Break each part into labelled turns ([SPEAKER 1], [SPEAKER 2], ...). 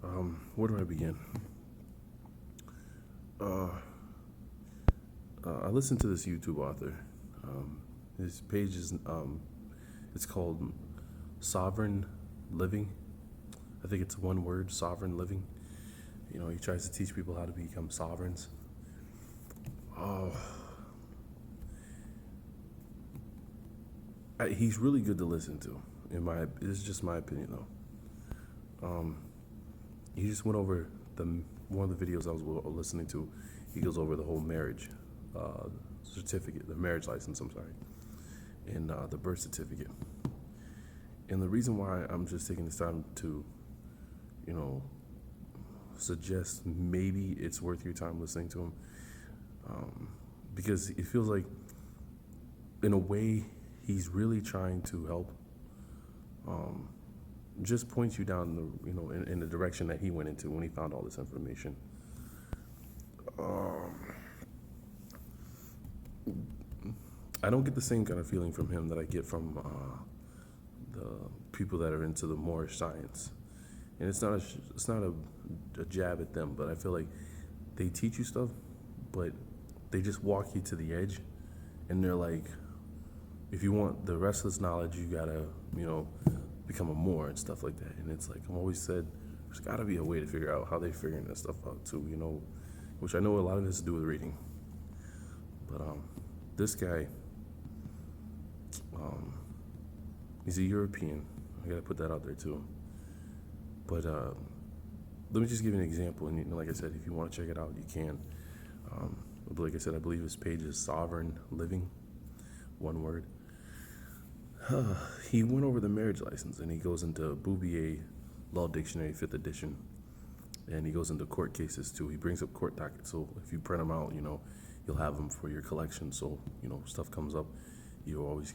[SPEAKER 1] Where do I begin? Uh, I listened to this YouTube author. His page is it's called Sovereign Living. I think it's one word, Sovereign Living. You know, he tries to teach people how to become sovereigns. Oh, he's really good to listen to. This is just my opinion though. He just went over one of the videos I was listening to. He goes over the whole marriage certificate, the marriage license. I'm sorry, and the birth certificate. And the reason why I'm just taking this time to, you know, suggest maybe it's worth your time listening to him, because it feels like, in a way, he's really trying to help. Just point you down in the direction that he went into when he found all this information. I don't get the same kind of feeling from him that I get from the people that are into the Moorish science, and it's not a jab at them, but I feel like they teach you stuff, but they just walk you to the edge, and they're like, if you want the rest of this knowledge, you gotta become a Moor and stuff like that. And it's like, I'm always said, there's gotta be a way to figure out how they figuring that stuff out too, which I know a lot of this has to do with reading. But this guy, he's a European. I gotta put that out there too. But let me just give you an example. And like I said, if you want to check it out, you can. But like I said, I believe his page is Sovereign Living, one word. He went over the marriage license, and he goes into Bouvier Law Dictionary, 5th edition, and he goes into court cases too. He brings up court dockets, so if you print them out, you'll have them for your collection. So stuff comes up, you'll always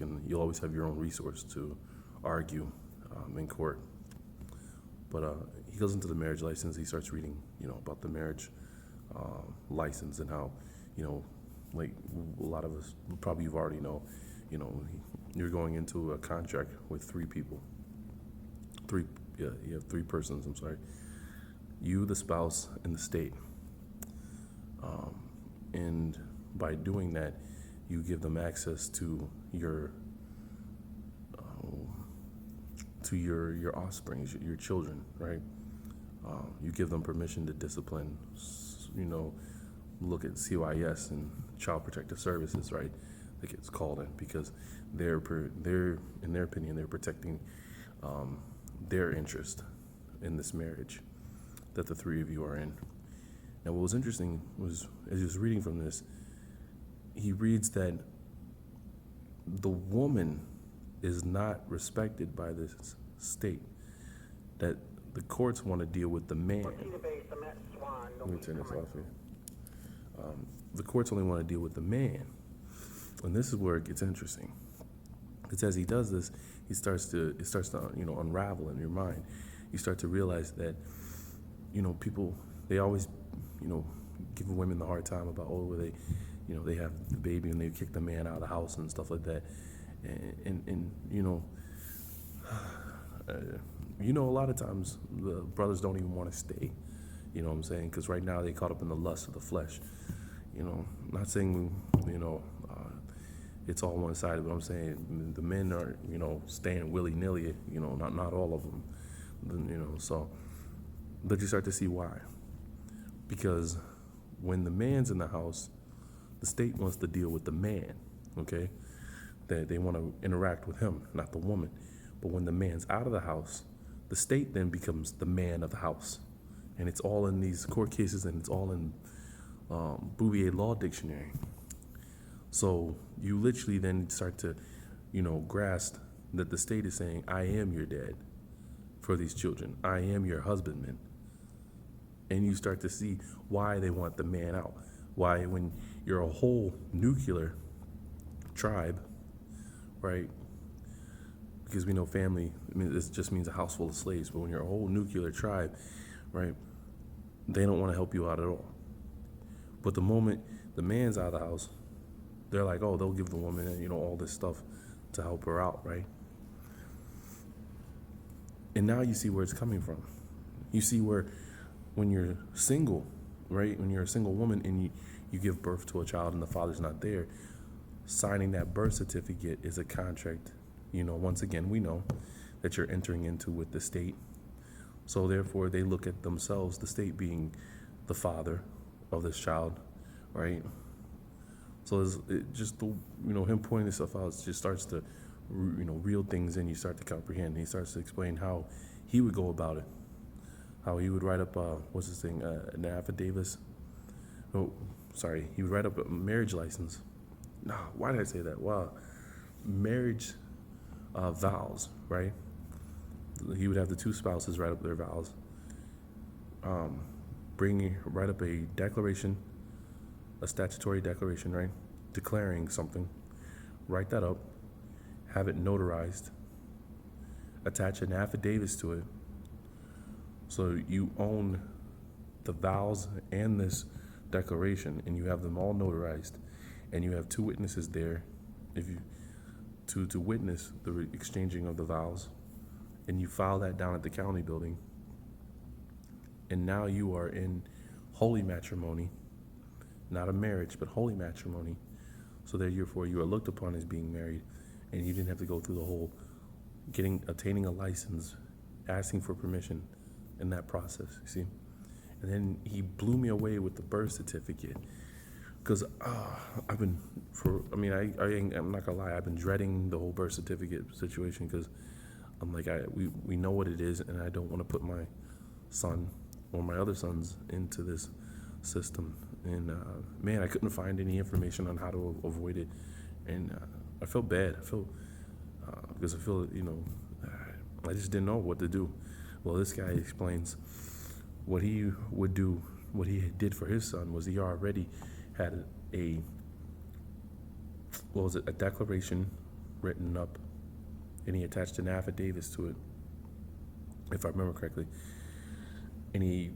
[SPEAKER 1] have your own resource to argue in court. But he goes into the marriage license. He starts reading, about the marriage license, and how, like a lot of us probably you've already know, you're going into a contract with three people. You have three persons. I'm sorry, you, the spouse, and the state. And by doing that, you give them access to your offspring, your children, right? You give them permission to discipline, look at CYS and Child Protective Services, right? Like it's called it, because they're in their opinion, they're protecting their interest in this marriage that the three of you are in. Now, what was interesting was, as he was reading from this, he reads that the woman is not respected by this state, that the courts want to deal with the man. Let me turn this off here. The courts only want to deal with the man. And this is where it gets interesting. Because as he does this, it starts to unravel in your mind. You start to realize that, people, they always, give women the hard time about, they have the baby and they kick the man out of the house and stuff like that. And a lot of times the brothers don't even want to stay. You know what I'm saying? Because right now they caught up in the lust of the flesh. Not saying, it's all one-sided, but I'm saying the men are, staying willy-nilly, not all of them, so, but you start to see why. Because when the man's in the house, the state wants to deal with the man, okay? They want to interact with him, not the woman. But when the man's out of the house, the state then becomes the man of the house. And it's all in these court cases, and it's all in Bouvier Law Dictionary. So you literally then start to, grasp that the state is saying, I am your dad for these children. I am your husbandman. And you start to see why they want the man out. Why, when you're a whole nuclear tribe, right? Because we know family, this just means a house full of slaves. But when you're a whole nuclear tribe, right, they don't want to help you out at all. But the moment the man's out of the house, they're like, oh, they'll give the woman, all this stuff to help her out, right? And now you see where it's coming from. You see where when you're single, right? When you're a single woman and you give birth to a child and the father's not there, signing that birth certificate is a contract. Once again, we know that you're entering into with the state. So therefore, they look at themselves, the state being the father of this child, right? So just him pointing this stuff out just starts to reel things in. You start to comprehend. He starts to explain how he would go about it, how he would write up what's this thing, an affidavit. Oh, sorry, he would write up a marriage license. No, why did I say that? Wow, marriage vows, right? He would have the two spouses write up their vows. Write up a declaration, a statutory declaration, right? Declaring something. Write that up, have it notarized, attach an affidavit to it. So you own the vows and this declaration, and you have them all notarized, and you have two witnesses there, to witness the exchanging of the vows, and you file that down at the county building, and now you are in holy matrimony, not a marriage, but holy matrimony. So therefore, you are looked upon as being married, and you didn't have to go through the whole obtaining a license, asking for permission, in that process. You see, and then he blew me away with the birth certificate, because I'm not gonna lie, I've been dreading the whole birth certificate situation, because I'm like, we know what it is, and I don't want to put my son or my other sons into this system. And man, I couldn't find any information on how to avoid it, and I felt bad. Because I feel I just didn't know what to do. Well, this guy explains what he would do. What he did for his son was he already had a declaration written up, and he attached an affidavit to it, if I remember correctly. And he,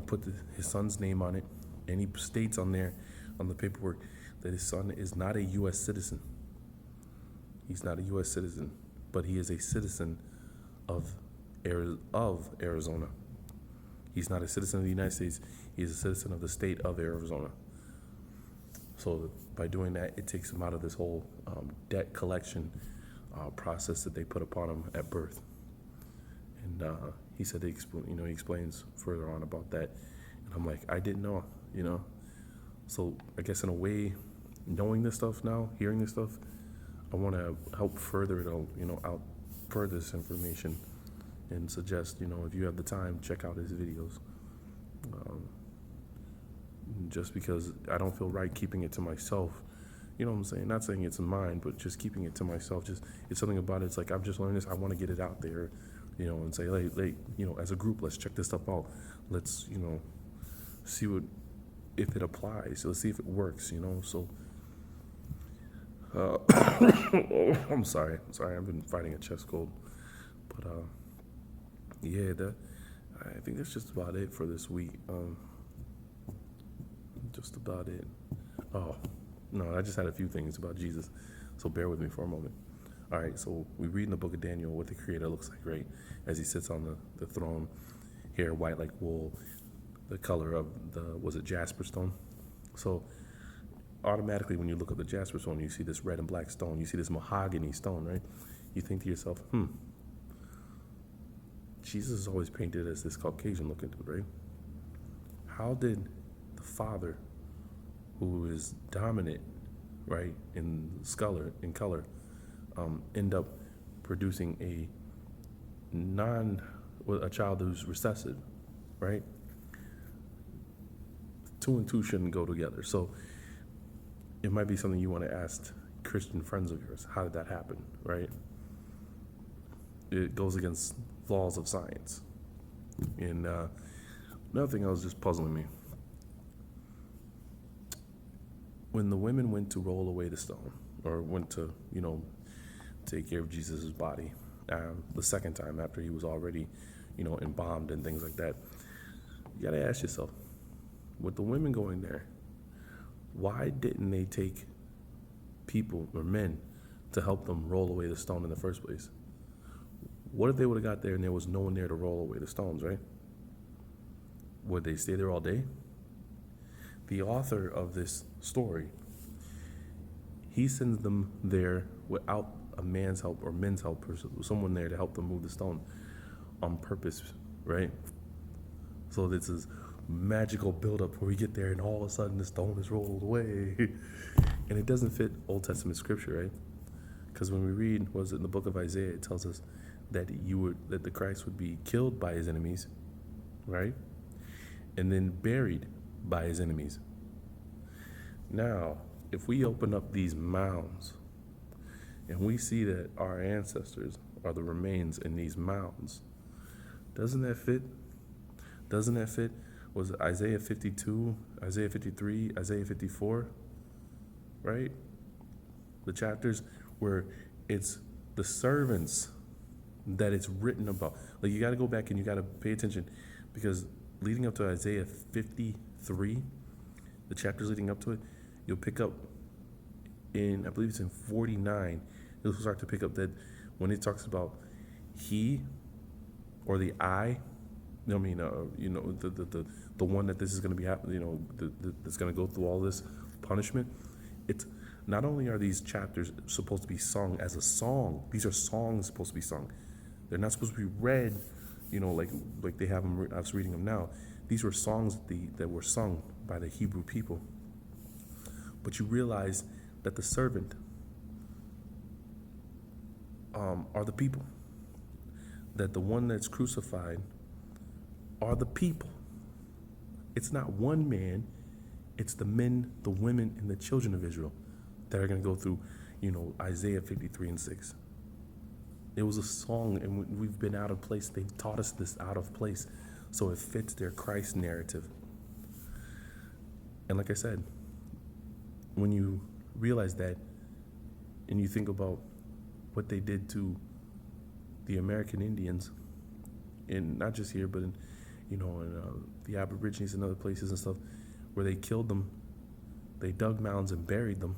[SPEAKER 1] put his son's name on it, and he states on there, on the paperwork, that his son is not a U.S. citizen. He's not a U.S. citizen, but he is a citizen of Arizona. He's not a citizen of the United States. He's a citizen of the state of Arizona. So by doing that, it takes him out of this whole debt collection process that they put upon him at birth. And he said he explains further on about that. And I'm like, I didn't know, So I guess in a way, knowing this stuff now, hearing this stuff, I want to help further it out further this information, and suggest, if you have the time, check out his videos. Just because I don't feel right keeping it to myself, you know what I'm saying? Not saying it's mine, but just keeping it to myself. Just, it's something about it. It's like, I've just learned this. I want to get it out there, and say, like, as a group, let's check this stuff out. Let's, see if it applies. Let's see if it works, So, I'm sorry. I've been fighting a chest cold, but yeah, I think that's just about it for this week. Just about it. Oh, no, I just had a few things about Jesus, so bear with me for a moment. All right, so we read in the book of Daniel what the Creator looks like, right? As he sits on the throne, hair white like wool, the color of was it jasper stone? So automatically when you look at the jasper stone, you see this red and black stone, you see this mahogany stone, right? You think to yourself, Jesus is always painted as this Caucasian looking dude, right? How did the Father, who is dominant, right, in color, end up producing a child who's recessive, right? 2 and 2 shouldn't go together. So it might be something you want to ask Christian friends of yours. How did that happen, right? It goes against laws of science. And another thing that was just puzzling me. When the women went to roll away the stone, or went to, take care of Jesus' body, the second time after he was already, embalmed and things like that, you gotta ask yourself, with the women going there, why didn't they take people or men to help them roll away the stone in the first place? What if they would have got there and there was no one there to roll away the stones, right? Would they stay there all day? The author of this story, he sends them there without a man's help or men's help or someone there to help them move the stone on purpose, right? So this is magical buildup where we get there and all of a sudden the stone is rolled away. And it doesn't fit Old Testament scripture, right? Because when we read, was it in the book of Isaiah, it tells us that that the Christ would be killed by his enemies, right? And then buried by his enemies. Now, if we open up these mounds and we see that our ancestors are the remains in these mounds, doesn't that fit? Doesn't that fit? Was it Isaiah 52, Isaiah 53, Isaiah 54, right? The chapters where it's the servants that it's written about. Like, you got to go back and you got to pay attention, because leading up to Isaiah 53, the chapters leading up to it, you'll pick up in, I believe it's in 49, you'll start to pick up that when it talks about he or the I, I mean, the one that this is going to be happening, that's going to go through all this punishment. It's not only are these chapters supposed to be sung as a song, these are songs supposed to be sung. They're not supposed to be read, like they have them. I was reading them now. These were songs that were sung by the Hebrew people. But you realize that the servant are the people. That the one that's crucified are the people. It's not one man, it's the men, the women, and the children of Israel that are going to go through, Isaiah 53 and 6. It was a song, and we've been out of place. They've taught us this out of place, so it fits their Christ narrative. And like I said, when you realize that, and you think about what they did to the American Indians, and not just here, but in the Aborigines and other places and stuff, where they killed them, they dug mounds and buried them.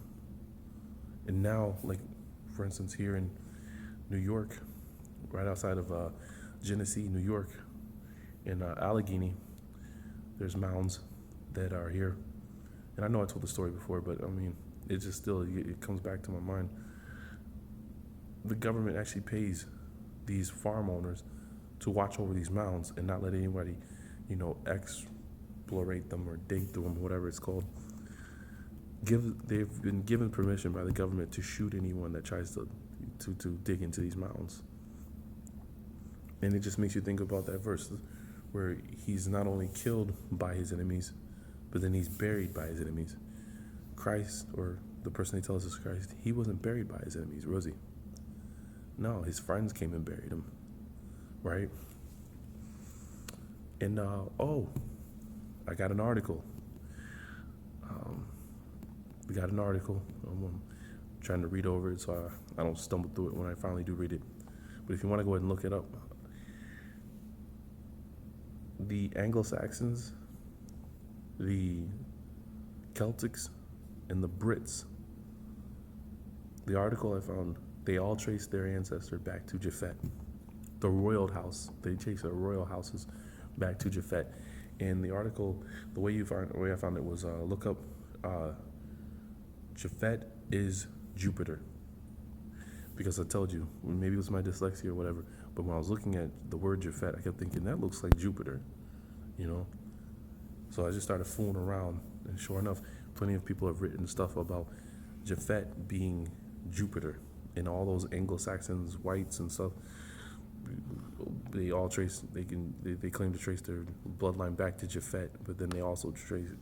[SPEAKER 1] And now, like, for instance, here in New York, right outside of Genesee, New York, in Allegheny, there's mounds that are here. And I know I told the story before, but I mean, it just still, it comes back to my mind. The government actually pays these farm owners to watch over these mounds and not let anybody, explorate them or dig through them, whatever it's called. They've been given permission by the government to shoot anyone that tries to dig into these mounds. And it just makes you think about that verse where he's not only killed by his enemies, but then he's buried by his enemies. Christ, or the person they tell us is Christ, he wasn't buried by his enemies, was he? No, his friends came and buried him, right? And, I got an article. We got an article. I'm trying to read over it so I don't stumble through it when I finally do read it. But if you want to go ahead and look it up, the Anglo-Saxons, the Celtics, and the Brits, the article I found, they all trace their ancestor back to Japhet, the royal house. They trace their royal houses back to Japhet. And the article, the way I found it was look up Japhet is Jupiter. Because I told you, maybe it was my dyslexia or whatever, but when I was looking at the word Japhet, I kept thinking that looks like Jupiter, So I just started fooling around, and sure enough, plenty of people have written stuff about Japhet being Jupiter, and all those Anglo-Saxons, whites and stuff. They all they claim to trace their bloodline back to Japhet, but then they also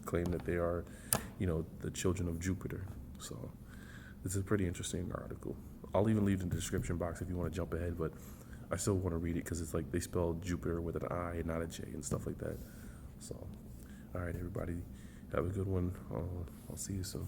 [SPEAKER 1] claim that they are, the children of Jupiter. So this is a pretty interesting article. I'll even leave it in the description box if you want to jump ahead, but I still want to read it because it's like they spell Jupiter with an I and not a J and stuff like that. So, all right, everybody, have a good one. I'll see you soon.